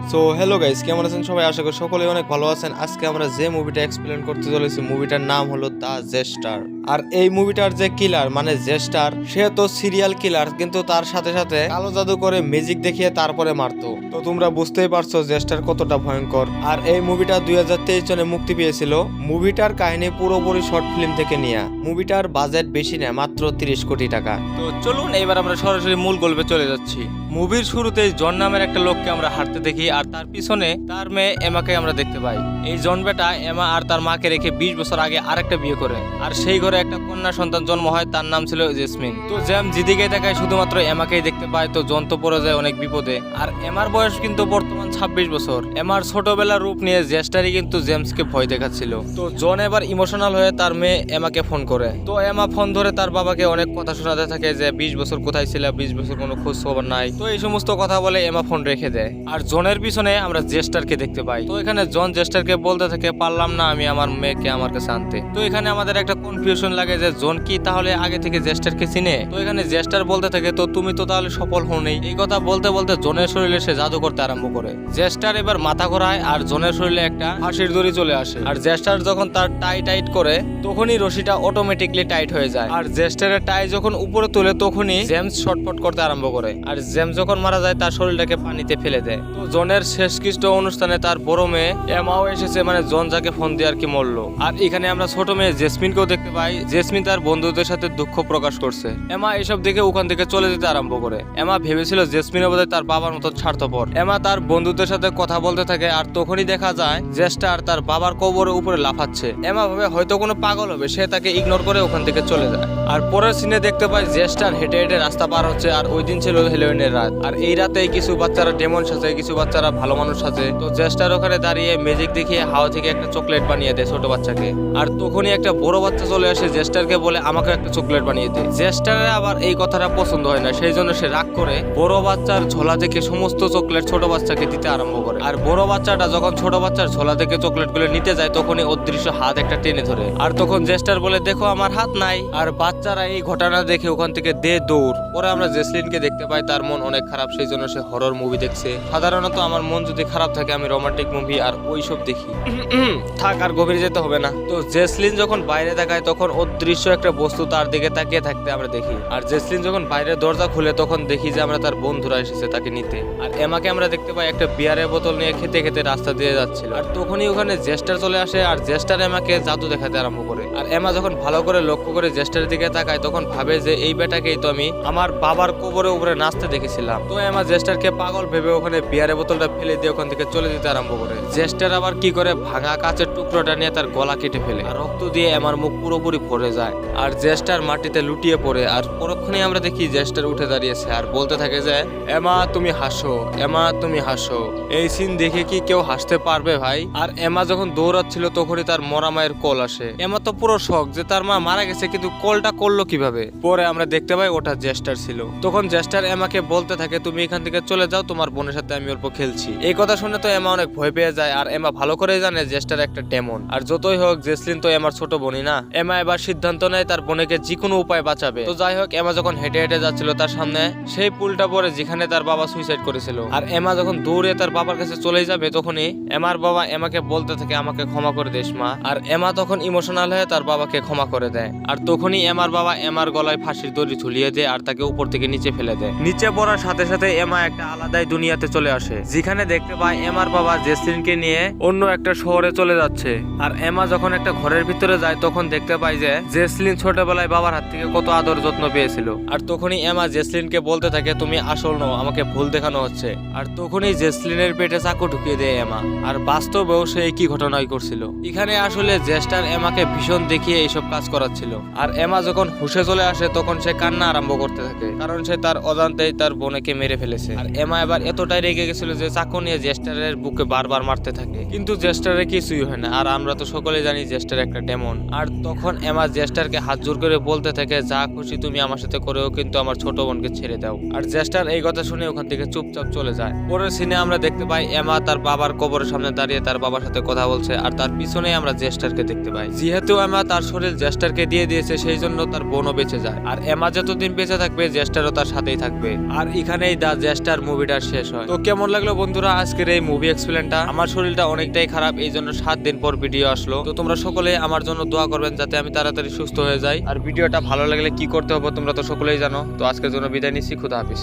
So hello guys, কেমন আছেন সবাই? আশা করি সকলেই অনেক ভালো আছেন। আজকে আমরা যে মুভিটা এক্সপ্লেন করতে চলেছি, মুভিটার নাম হলো দ্য জেস্টার। আর এই মুভিটার যে কিলার মানে জেস্টার, সে তো সিরিয়াল কিলার, কিন্তু তার সাথে সাথে কালো জাদু করে ম্যাজিক দেখিয়ে তারপরে মারতো। তো তোমরা বুঝতেই পারছো জেস্টার কতটা ভয়ঙ্কর। আর এই মুভিটা 2023 সনে মুক্তি পেয়েছিল। মুভিটার কাহিনী পুরোপুরি শর্ট ফিল্ম থেকে নেওয়া। মুভিটার বাজেট বেশি না, মাত্র 30 কোটি টাকা। তো চলুন এবার আমরা সরাসরি মূল গল্পে চলে যাচ্ছি। মুভির শুরুতে জন নামের একটা লোককে আমরা হাঁটতে দেখি, আর তার পিছনে তার মেয়ে এমাকে আমরা দেখতে পাই। এই জন বেটা এমা আর তার মাকে রেখে 20 বছর আগে আরেকটা বিয়ে করে, আর সেই ঘরে একটা কন্যা সন্তান জন্ম হয়, তার নাম ছিল জেসমিন। তো জ্যাম যেদিকে দেখায় শুধুমাত্র এমাকেই দেখতে পায়। তো জন তো পড়ে যায় অনেক বিপদে। আর এমার বয়স কিন্তু বর্তমান 26 বছর। এমার ছোটবেলার রূপ নিয়ে জেস্টারই কিন্তু জেমসকে ভয় দেখাচ্ছিল। তো জন এবার ইমোশনাল হয়ে তার মেয়ে এমাকে ফোন করে। তো এমা ফোন ধরে তার বাবাকে অনেক কথা শোনাতে থাকে যে 20 বছর কোথায় ছিল, 20 বছর কোনো খোঁজ খবর নাই। তো এই সমস্ত কথা বলে এমা ফোন রেখে দেয়। আর জনের পিছনে আমরা জেস্টারকে দেখতে পাই। তো এখানে জন জেস্টারকে বলতে থাকে, পারলাম না আমি আমার মেয়েকে আমার কাছে আনতে। তো এখানে আমাদের একটা কনফিউশন লাগে যে জন কি তাহলে আগে থেকে জেস্টারকে চিনে। তো এখানে জেস্টার বলতে থাকে, তো তুমি তো তাহলে সফল হও নেই। এই কথা বলতে বলতে জনের শরীরে সে জাদু করতে আরম্ভ করে। জেস্টার এবার মাথা ঘোরায় আর জনের শরীরে একটা ফাঁসির দড়ি চলে আসে। আর জেস্টার যখন তার টাই টাইট করে তখনই রশিটা অটোমেটিকলি টাইট হয়ে যায়। আর জেস্টারের টাই যখন উপরে তোলে তখনই জেমস শটফট করতে আরম্ভ করে। আর জেমস যখন মারা যায় তার শরীরটাকে পানিতে ফেলে দেয়। তো জনের শেষকৃষ্ট অনুষ্ঠানে তার বড় মেয়ে এমাও এসেছে, মানে জন যাকে ফোন দিয়ে আর কি মরলো। আর এখানে আমরা ছোট মেয়ে জেসমিনকেও দেখতে পাই। জেসমিন তার বন্ধুদের সাথে দুঃখ প্রকাশ করছে। এমা এসব দেখে ওখান থেকে চলে যেতে আরম্ভ করে। এমা ভেবেছিল জেসমিনের বোধহয় তার বাবার মতো স্বার্থপর। এমা তার বন্ধুদের সাথে কথা বলতে থাকে, আর তখনই দেখা যায় জেস্টার তার বাবার কবরের উপরে লাফাচ্ছে। এমা ভাবে হয়তো কোনো পাগল হবে, সে তাকে ইগনোর করে ওখান থেকে চলে যায়। আর পরের সিনে দেখতে পাই জেস্টার হেঁটে হেঁটে রাস্তা পার হচ্ছে। আর ওই দিন ছিল হ্যালোউইনের রাত। আর এই রাতে কিছু বাচ্চারা ডেমন সাজে, কিছু বাচ্চারা ভালো মানুষ সাজে। তো জেস্টার ওখানে দাঁড়িয়ে ম্যাজিক দেখিয়ে হাওয়া থেকে একটা চকলেট বানিয়ে দেয় ছোট বাচ্চাকে। আর তখনই একটা বড় বাচ্চা চলে আসে, জেস্টারকে বলে আমাকে একটা চকলেট বানিয়ে দে। জেস্টারের আবার এই কথাটা পছন্দ হয় না, সেই জন্য সে রাগ করে বড় বাচ্চার ঝোলা থেকে সমস্ত চকলেট ছোট বাচ্চাকে দিতে আরম্ভ করে। আর বড় বাচ্চাটা যখন ছোট বাচ্চার ঝোলা থেকে চকলেটগুলো নিতে যায় তখনই অদৃশ্য হাত একটা টেনে ধরে। আর তখন জেস্টার বলে দেখো আমার হাত নাই। আর বাচ্চারা এই ঘটনা দেখে ওখান থেকে দে দৌড়। পরে আমরা জেসলিনকে দেখতে পাই, তার মন অনেক খারাপ, সেই জন্য সে হরর মুভি দেখছে। সাধারণত আমার মন যদি খারাপ থাকে আমি রোমান্টিক মুভি আর ওইসব দেখি। থাক, আর গভীরে যেতে হবে না। তো জেসলিন যখন বাইরে তাকায় তখন অদৃশ্য একটা বস্তু তার দিকে তাকিয়ে থাকতে আমরা দেখি। আর জেসলিন যখন বাইরের দরজা খুলে তখন দেখি যে আমরা তার বন্ধুরা এসেছে তাকে নিতে। আর এমাকে আমরা দেখতে পাই একটা বিয়ারের বোতল নিয়ে খেতে খেতে রাস্তা দিয়ে যাচ্ছিল। আর তখনই ওখানে জেস্টার চলে আসে। আর জেস্টার এমাকে জাদু দেখাতে আরম্ভ করে। আর এমা যখন ভালো করে লক্ষ্য করে জেস্টারের দিকে তাকায় তখন ভাবে যে এই বেটাকেই তো আমি আমার বাবার কবরের উপরে নাচতে দেখেছিলাম। তো এমা জেস্টারকে পাগল ভেবে ওখানে বিয়ারের বোতলটা ফেলে দিয়ে ওখান থেকে চলে যেতে আরম্ভ করে। জেস্টার আবার কি করে ভাঙা কাচের টুকরোটা নিয়ে তার গলা কেটে ফেলে। আর রক্ত দিয়ে এমার মুখ পুরোপুরি ভরে যায়। আর জেস্টার মাটিতে লুটিয়ে পড়ে। আর পরক্ষণে আমরা দেখি জেস্টার উঠে দাঁড়িয়েছে আর বলতে থাকে যে এমা তুমি হাসো, এমা তুমি হাসো। এই সিন দেখে কি কেউ হাসতে পারবে ভাই? আর এমা যখন দৌড়াচ্ছিল তখনই তার মরা মায়ের কল আসে। এমা তো পুরো শক যে তার মা মারা গেছে, কিন্তু কলটা করলো কিভাবে? পরে আমরা দেখতে পাই ওটা জেস্টার ছিল। তখন জেস্টার এমাকে বলতে থাকে তুমি এখান থেকে চলে যাও, তোমার বোনের সাথে আমি অল্প খেলছি। এই কথা শুনে তো এমা অনেক ভয় পেয়ে যায়। আর এমা ভালো করে জানে জেস্টার একটা ডেমন। আর যতই হোক জেসলিন তো এমার ছোট বোনই না। এমা এবার সিদ্ধান্ত নেয় তার বোনকে যে কোনো উপায় বাঁচাবে। তো যাই হোক, এমা যখন হেঁটে হেঁটে যাচ্ছিল তার সামনে সেই পুলটা পরে যেখানে তার বাবা সুইসাইড করেছিল। আর এমা যখন দৌড়ে তার বাবার কাছে চলে যাবে তখনই এমার বাবা এমাকে বলতে থাকে আমাকে ক্ষমা করে দিস মা। আর এমা তখন ইমোশনাল হয়ে তার বাবাকে ক্ষমা করে দেয়। আর তখনই এমার বাবা এমার গলায় ফাঁসির দড়ি ঝুলিয়ে দেয় আর তাকে উপর থেকে নিচে ফেলে দেয়। নিচে পড়ার সাথে সাথে এমা একটা আলাদাই দুনিয়াতে চলে আসে, যেখানে দেখতে পায় এমার বাবা জেসলিনকে নিয়ে অন্য একটা শহরে চলে যাচ্ছে। আর এমা যখন একটা ঘরের ভিতরে যায় তখন দেখতে পায় যে জেসলিন ছোটবেলায় বাবার হাত থেকে কত আদর যত্ন পেয়েছিল। আর তখনই এমা জেসলিনকে বলতে থাকে তুমি আসল নও, আমাকে ভুল দেখানো হচ্ছে। আর তখনই জেসলিনের পেটে চাকু ঢুকিয়ে দেয় এমা। আর বাস্তবেও সে কি ঘটনাই করছিল। এখানে আসলে জেস্টার এমাকে ভীষণ দেখিয়ে এইসব কাজ করাচ্ছিল। আর এমা যখন হুশে চলে আসে তখন সে কান্না আরম্ভ করতে থাকে, কারণ সে তার অজান্তেই তার বোনকে মেরে ফেলেছে। আর এমা এবার এতটাই রেগে গেছিল যে চাকু নিয়ে জেস্টারের বুকে বারবার মারতে থাকে, কিন্তু জেস্টারের কিছুই হয় না। আর আমরা তো সকলে জানি জেস্টার একটা ডেমন। আর তখন এমা জেস্টারকে হাত জোর করে বলতে থাকে যা খুশি তুমি আমার সাথে করেও, কিন্তু আমার ছোট বোনকে ছেড়ে দাও। আর জেস্টার এই কথা শুনে ওখান থেকে চুপচাপ চলে যায়। পরের সিনে আমরা দেখতে পাই এমা তার বাবার কবরের সামনে দাঁড়িয়ে তার বাবার সাথে কথা বলছে। আর তার পিছনে আমরা জেস্টারকে দেখতে পাই। যেহেতু এমা তার শরীর জেস্টারকে দিয়ে দিয়েছে সেই জন্য তার বোনও বেঁচে যায়। আর এমা যতদিন বেঁচে থাকবে জেস্টারও তার সাথেই থাকবে। আর এখানেই দা জেস্টার মুভিটা শেষ হয়। তো কেমন লাগলো ছিল বন্ধুরা আজকের এই মুভি এক্সপ্লেনটা। আমার শরীরটা অনেকটাই খারাপ, এই জন্য 7 দিন পর ভিডিও আসলো। তো তোমরা সকলে আমার জন্য দোয়া করবেন যাতে আমি তাড়াতাড়ি সুস্থ হয়ে যাই। আর ভিডিওটা ভালো লাগলে কি করতে হবে তোমরা তো সকলেই জানো। তো আজকের জন্য বিদায় নিচ্ছি, খুদা হাফিজ।